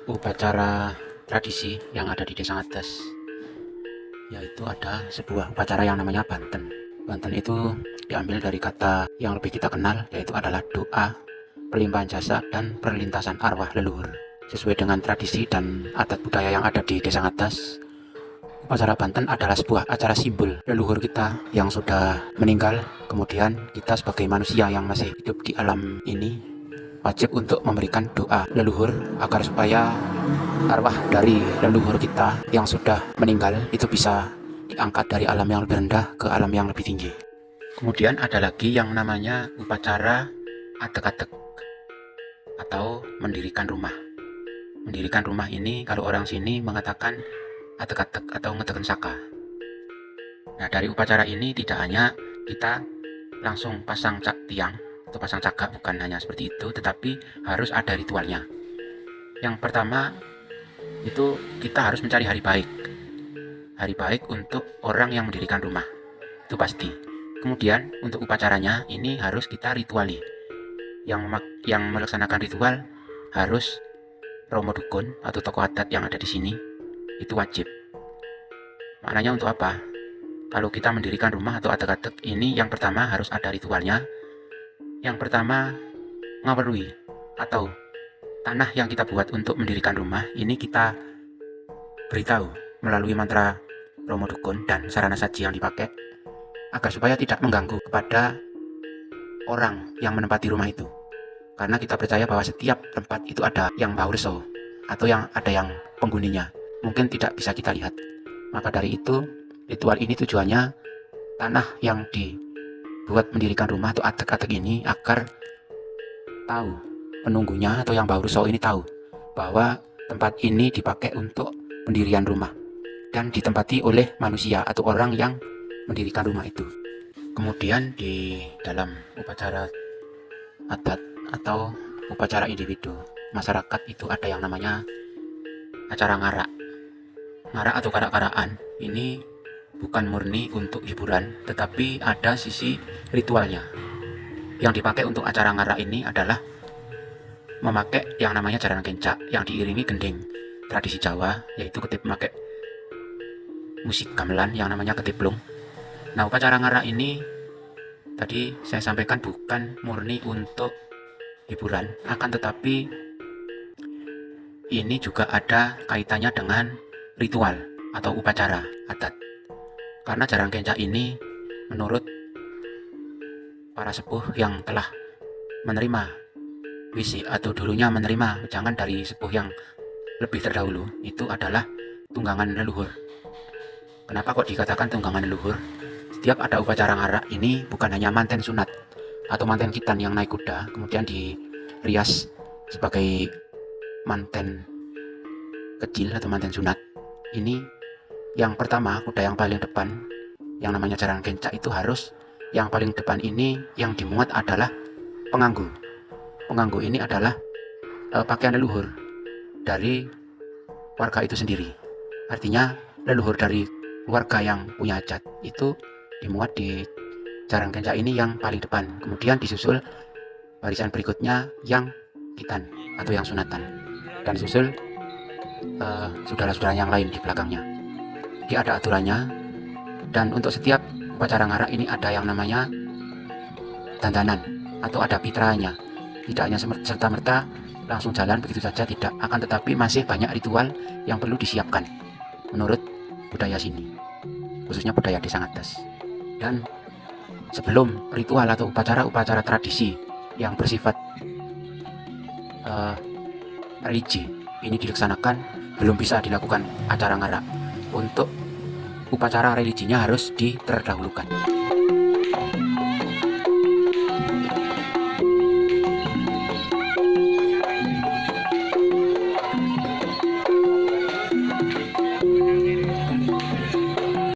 upacara tradisi yang ada di Desa Ngadas, yaitu ada sebuah upacara yang namanya Banten. Banten itu diambil dari kata yang lebih kita kenal, yaitu adalah doa, pelimpahan jasa, dan perlintasan arwah leluhur. Sesuai dengan tradisi dan adat budaya yang ada di Desa Ngadas, upacara Banten adalah sebuah acara simbol leluhur kita yang sudah meninggal. Kemudian kita sebagai manusia yang masih hidup di alam ini wajib untuk memberikan doa leluhur agar supaya arwah dari leluhur kita yang sudah meninggal itu bisa diangkat dari alam yang lebih rendah ke alam yang lebih tinggi. Kemudian ada lagi yang namanya upacara adek-adek atau mendirikan rumah. Mendirikan rumah ini kalau orang sini mengatakan adek-adek atau ngedeken saka. Nah, dari upacara ini tidak hanya kita langsung pasang tiang atau pasang cagak, bukan hanya seperti itu, tetapi harus ada ritualnya. Yang pertama itu kita harus mencari hari baik. Hari baik untuk orang yang mendirikan rumah, itu pasti. Kemudian untuk upacaranya ini harus kita rituali. Yang melaksanakan ritual harus romo dukun atau tokoh adat yang ada di sini, itu wajib. Maknanya untuk apa? Kalau kita mendirikan rumah atau adek-adek ini, yang pertama harus ada ritualnya. Yang pertama, ngawerui atau tanah yang kita buat untuk mendirikan rumah ini kita beritahu melalui mantra romo dukun dan sarana saji yang dipakai agar supaya tidak mengganggu kepada orang yang menempati rumah itu. Karena kita percaya bahwa setiap tempat itu ada yang bau reso atau yang ada yang penghuninya mungkin tidak bisa kita lihat. Maka dari itu ritual ini tujuannya tanah yang dibuat mendirikan rumah atau adek-adek ini agar tahu penunggunya atau yang bau reso ini tahu bahwa tempat ini dipakai untuk pendirian rumah dan ditempati oleh manusia atau orang yang mendirikan rumah itu. Kemudian di dalam upacara adat atau upacara individu masyarakat itu ada yang namanya acara ngarak. Ngarak atau karak-karakan ini bukan murni untuk hiburan, tetapi ada sisi ritualnya. Yang dipakai untuk acara ngarak ini adalah memakai yang namanya jaran kencak yang diiringi gending tradisi Jawa, yaitu memakai musik gamelan yang namanya ketiplung. Nah, upacara ngarak ini tadi saya sampaikan bukan murni untuk hiburan, akan tetapi ini juga ada kaitannya dengan ritual atau upacara adat. Karena jaran kencak ini menurut para sepuh yang telah menerima wisi atau dulunya menerima jangan dari sepuh yang lebih terdahulu, itu adalah tunggangan leluhur. Kenapa kok dikatakan tunggangan leluhur? Setiap ada upacara ngarak ini bukan hanya manten sunat atau manten kitan yang naik kuda kemudian dirias sebagai manten kecil atau manten sunat. Ini yang pertama, kuda yang paling depan yang namanya jaran kencak itu harus yang paling depan ini yang dimuat adalah penganggu. Penganggu ini adalah pakaian leluhur dari warga itu sendiri. Artinya leluhur dari warga yang punya hajat itu dimuat di jaran kencak ini yang paling depan. Kemudian disusul barisan berikutnya yang kitan atau yang sunatan, dan susul saudara-saudara yang lain di belakangnya. Jadi ada aturannya, dan untuk setiap upacara ngarak ini ada yang namanya dandanan atau ada pitranya. Tidak hanya serta-merta langsung jalan begitu saja, tidak, akan tetapi masih banyak ritual yang perlu disiapkan menurut budaya sini, khususnya budaya Desa Ngadas. Dan sebelum ritual atau upacara-upacara tradisi yang bersifat religi ini dilaksanakan, belum bisa dilakukan acara ngarak. Untuk upacara religinya harus diterdahulukan.